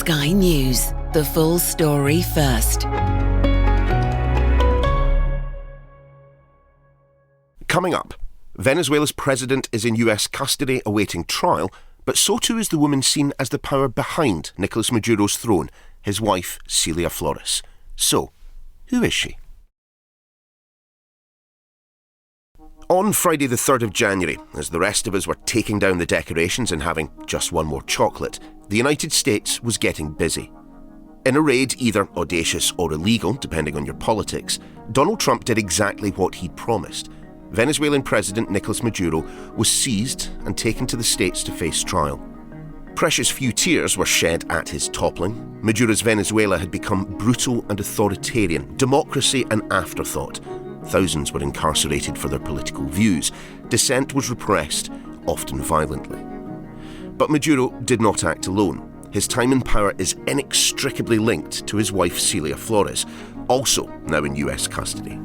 Sky News. The full story first. Coming up, Venezuela's president is in US custody awaiting trial, but so too is the woman seen as the power behind Nicolas Maduro's throne, his wife, Cilia Flores. So, who is she? On Friday the 3rd of January, as the rest of us were taking down the decorations and having just one more chocolate, the United States was getting busy. In a raid either audacious or illegal, depending on your politics, Donald Trump did exactly what he'd promised. Venezuelan President Nicolas Maduro was seized and taken to the States to face trial. Precious few tears were shed at his toppling. Maduro's Venezuela had become brutal and authoritarian, democracy an afterthought. Thousands were incarcerated for their political views. Dissent was repressed, often violently. But Maduro did not act alone. His time in power is inextricably linked to his wife Celia Flores, also now in US custody.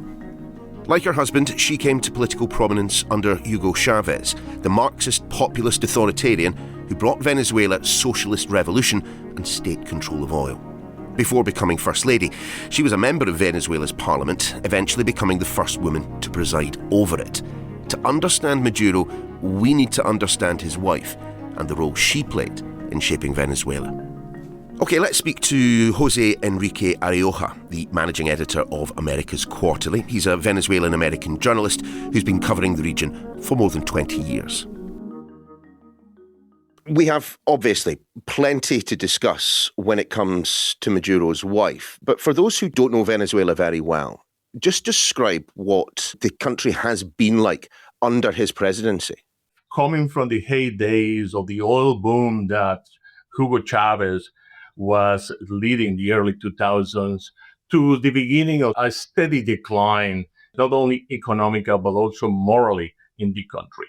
Like her husband, she came to political prominence under Hugo Chavez, the Marxist populist authoritarian who brought Venezuela socialist revolution and state control of oil. Before becoming First Lady, she was a member of Venezuela's parliament, eventually becoming the first woman to preside over it. To understand Maduro, we need to understand his wife and the role she played in shaping Venezuela. OK, let's speak to Jose Enrique Arrioja, the managing editor of America's Quarterly. He's a Venezuelan-American journalist who's been covering the region for more than 20 years. We have, obviously, plenty to discuss when it comes to Maduro's wife. But for those who don't know Venezuela very well, just describe what the country has been like under his presidency. Coming from the heydays of the oil boom that Hugo Chavez was leading the early 2000s to the beginning of a steady decline, not only economical, but also morally in the country.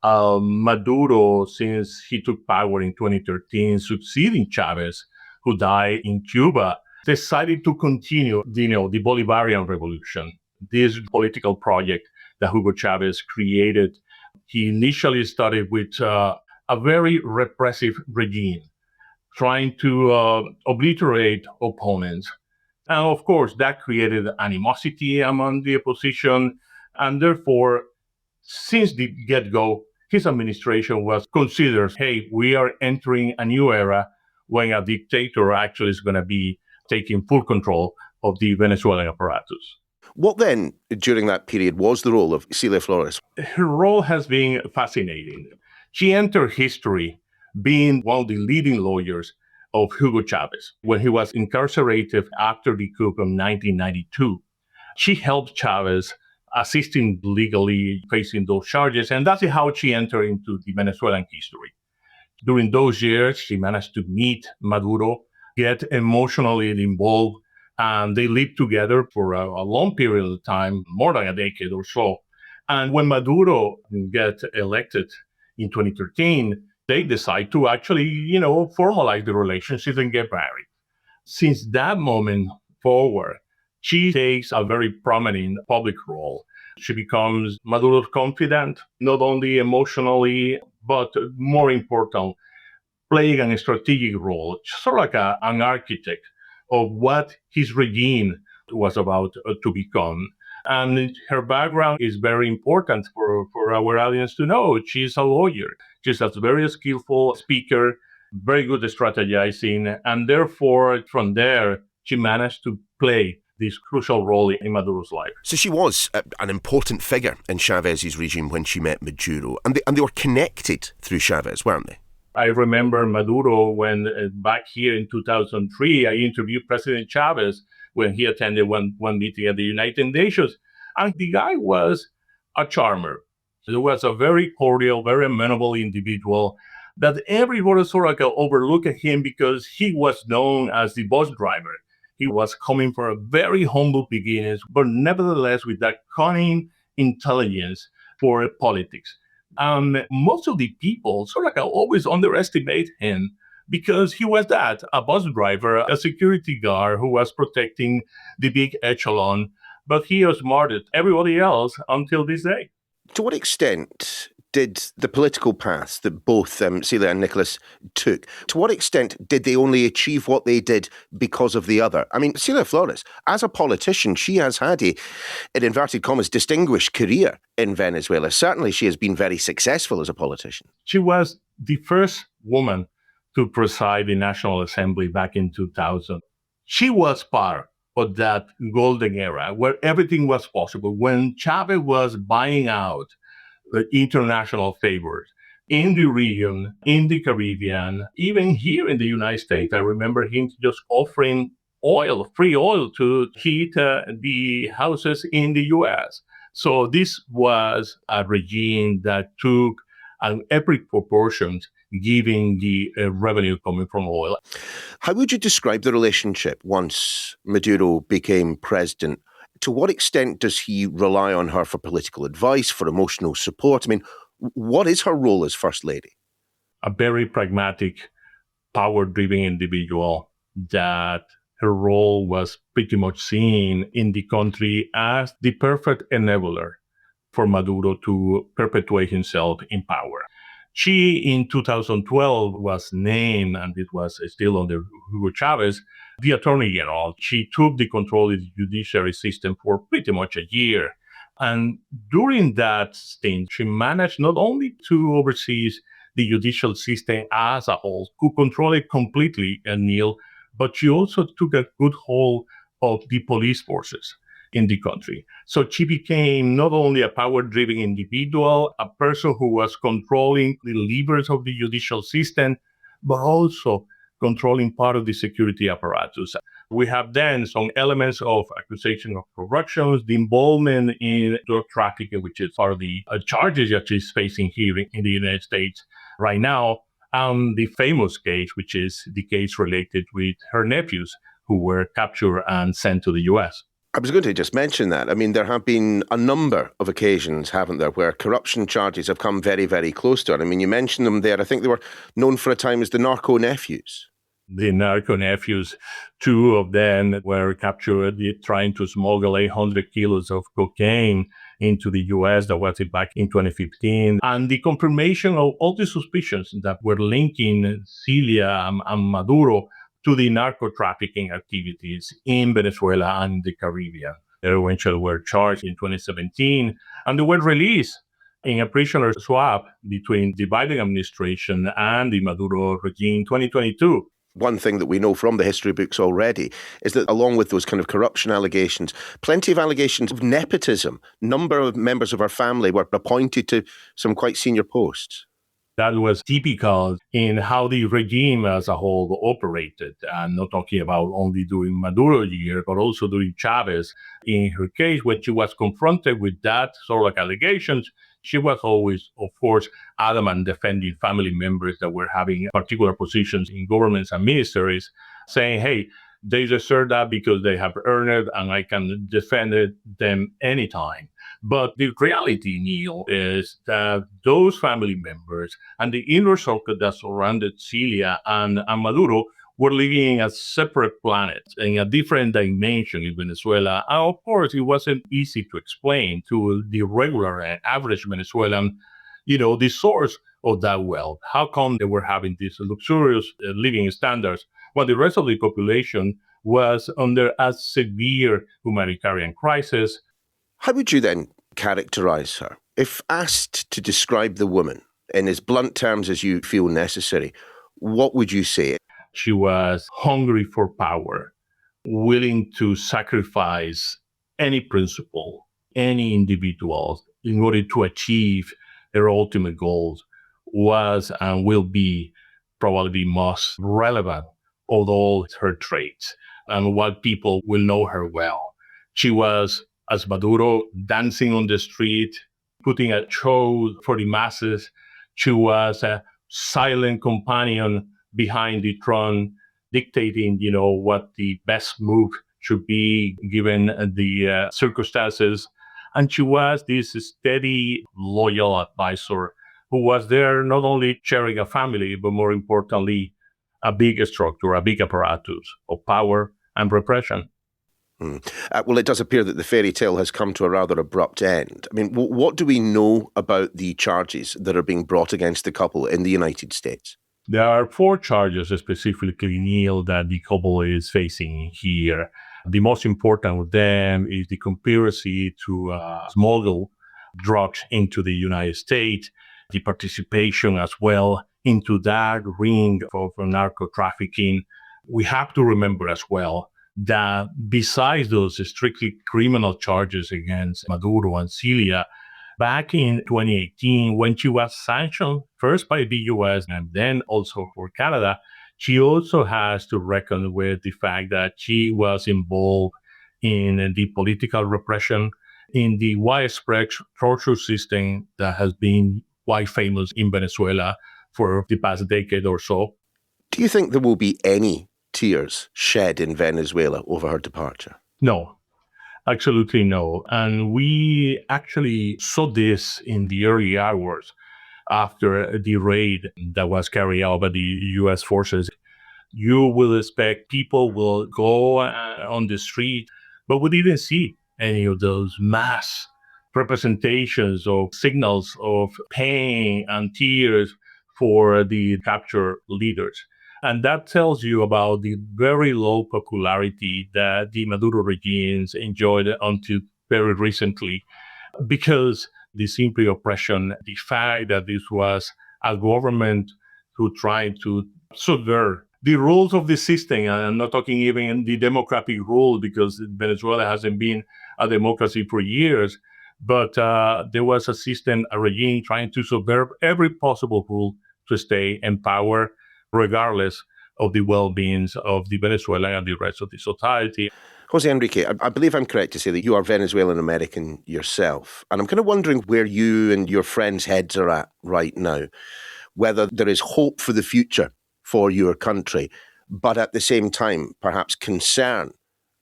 Maduro, since he took power in 2013, succeeding Chavez, who died in Cuba, decided to continue the Bolivarian revolution, this political project that Hugo Chavez created. He initially started with a very repressive regime, trying to obliterate opponents. And of course, that created animosity among the opposition. And therefore, since the get-go, his administration was considered, hey, we are entering a new era when a dictator actually is going to be taking full control of the Venezuelan apparatus. What then, during that period, was the role of Celia Flores? Her role has been fascinating. She entered history being one of the leading lawyers of Hugo Chavez when he was incarcerated after the coup in 1992. She helped Chavez assisting legally facing those charges, and that's how she entered into the Venezuelan history. During those years, she managed to meet Maduro, get emotionally involved, and they lived together for a long period of time, more than a decade or so. And when Maduro got elected in 2013, they decide to actually, formalize the relationship and get married. Since that moment forward, she takes a very prominent public role. She becomes Maduro's confidant, not only emotionally, but more important, playing a strategic role, sort of like an architect of what his regime was about to become. And her background is very important for our audience to know. She's a lawyer. She's a very skillful speaker, very good at strategizing. And therefore, from there, she managed to play this crucial role in Maduro's life. So she was an important figure in Chavez's regime when she met Maduro. And they were connected through Chavez, weren't they? I remember Maduro when back here in 2003, I interviewed President Chavez when he attended one meeting at the United Nations. And the guy was a charmer. He was a very cordial, very amenable individual that everybody sort of overlooked him because he was known as the bus driver. He was coming from a very humble beginnings, but nevertheless with that cunning intelligence for politics. Most of the people sort of always underestimate him because he was a bus driver, a security guard who was protecting the big echelon, but he outsmarted everybody else until this day. To what extent did the political paths that both Celia and Nicolas took, to what extent did they only achieve what they did because of the other? I mean, Celia Flores, as a politician, she has had a, in inverted commas, distinguished career in Venezuela. Certainly she has been very successful as a politician. She was the first woman to preside the National Assembly back in 2000. She was part of that golden era where everything was possible. When Chavez was buying out the international favors in the region, in the Caribbean, even here in the United States. I remember him just offering oil, free oil, to heat the houses in the US. So this was a regime that took an epic proportions given the revenue coming from oil. How would you describe the relationship once Maduro became president? To what extent does he rely on her for political advice, for emotional support? I mean, what is her role as First Lady? A very pragmatic, power-driven individual that her role was pretty much seen in the country as the perfect enabler for Maduro to perpetuate himself in power. She, in 2012, was named, and it was still under Hugo Chavez, the Attorney General. She took the control of the judiciary system for pretty much a year. And during that stint, she managed not only to oversee the judicial system as a whole, to control it completely, Neil, but she also took a good hold of the police forces in the country. So she became not only a power-driven individual, a person who was controlling the levers of the judicial system, but also controlling part of the security apparatus. We have then some elements of accusation of corruption, the involvement in drug trafficking, which is part of the charges that she's facing here in the United States right now, and the famous case, which is the case related with her nephews who were captured and sent to the U.S. I was going to just mention that. I mean, there have been a number of occasions, haven't there, where corruption charges have come very, very close to her. I mean, you mentioned them there. I think they were known for a time as the narco nephews. The narco nephews, two of them were captured trying to smuggle 800 kilos of cocaine into the U.S. That was back in 2015. And the confirmation of all the suspicions that were linking Cilia and Maduro to the narco trafficking activities in Venezuela and the Caribbean. They eventually were charged in 2017, and they were released in a prisoner swap between the Biden administration and the Maduro regime in 2022. One thing that we know from the history books already is that along with those kind of corruption allegations, plenty of allegations of nepotism. Number of members of her family were appointed to some quite senior posts. That was typical in how the regime as a whole operated. I'm not talking about only during Maduro's year, but also during Chavez. In her case, when she was confronted with that sort of allegations, she was always, of course, adamant defending family members that were having particular positions in governments and ministries, saying, hey, they deserve that because they have earned it and I can defend them anytime. But the reality, Neil, is that those family members and the inner circle that surrounded Cilia and Maduro were living in a separate planet, in a different dimension in Venezuela. And of course, it wasn't easy to explain to the regular and average Venezuelan, the source of that wealth. How come they were having these luxurious living standards while the rest of the population was under a severe humanitarian crisis? How would you then characterise her? If asked to describe the woman in as blunt terms as you feel necessary, what would you say? She was hungry for power, willing to sacrifice any principle, any individual in order to achieve her ultimate goals, was and will be probably the most relevant of all her traits and what people will know her well. She was, as Maduro, dancing on the street, putting a show for the masses. She was a silent companion behind the throne, dictating, what the best move should be given the circumstances. And she was this steady, loyal advisor who was there not only sharing a family, but more importantly, a big structure, a big apparatus of power and repression. Well, it does appear that the fairy tale has come to a rather abrupt end. I mean, what do we know about the charges that are being brought against the couple in the United States? There are 4 charges specifically, Neil, that the couple is facing here. The most important of them is the conspiracy to smuggle drugs into the United States, the participation as well into that ring for narco trafficking. We have to remember as well that besides those strictly criminal charges against Maduro and Cilia, back in 2018, when she was sanctioned first by the US and then also for Canada, she also has to reckon with the fact that she was involved in the political repression, in the widespread torture system that has been quite famous in Venezuela for the past decade or so. Do you think there will be any tears shed in Venezuela over her departure? No. Absolutely no. And we actually saw this in the early hours after the raid that was carried out by the U.S. forces. You will expect people will go on the street, but we didn't see any of those mass representations or signals of pain and tears for the captured leaders. And that tells you about the very low popularity that the Maduro regimes enjoyed until very recently, because the simple oppression, the fact that this was a government who tried to subvert the rules of the system. And I'm not talking even the democratic rule, because Venezuela hasn't been a democracy for years, but there was a system, a regime trying to subvert every possible rule to stay in power, regardless of the well-being of the Venezuelan and the rest of the society. Jose Enrique, I believe I'm correct to say that you are Venezuelan-American yourself. And I'm kind of wondering where you and your friends' heads are at right now, whether there is hope for the future for your country, but at the same time, perhaps concern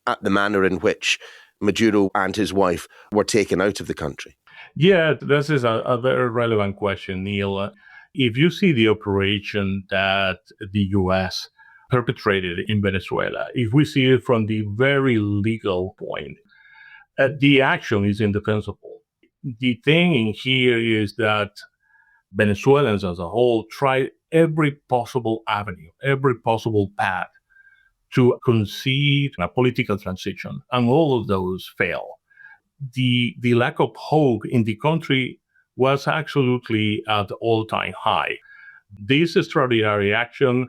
at the manner in which Maduro and his wife were taken out of the country. Yeah, this is a very relevant question, Neil. If you see the operation that the U.S. perpetrated in Venezuela, if we see it from the very legal point, the action is indefensible. The thing in here is that Venezuelans as a whole tried every possible avenue, every possible path to concede a political transition, and all of those fail. The lack of hope in the country was absolutely at the all-time high. This extraordinary action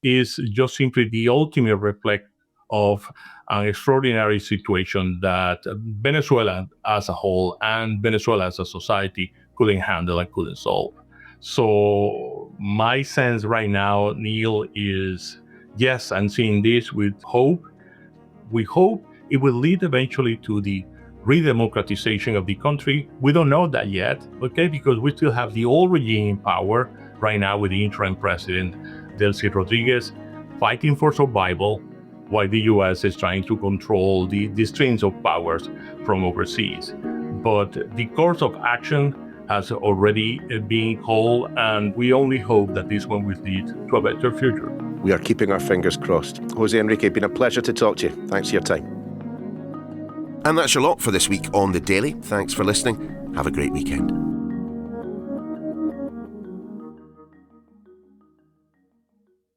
is just simply the ultimate reflection of an extraordinary situation that Venezuela as a whole and Venezuela as a society couldn't handle and couldn't solve. So my sense right now, Neil, is yes, I'm seeing this with hope. We hope it will lead eventually to the re-democratization of the country. We don't know that yet, okay, because we still have the old regime in power right now with the interim president, Delcy Rodriguez, fighting for survival, while the U.S. is trying to control the strings of powers from overseas. But the course of action has already been called, and we only hope that this one will lead to a better future. We are keeping our fingers crossed. Jose Enrique, it's been a pleasure to talk to you. Thanks for your time. And that's your lot for this week on The Daily. Thanks for listening. Have a great weekend.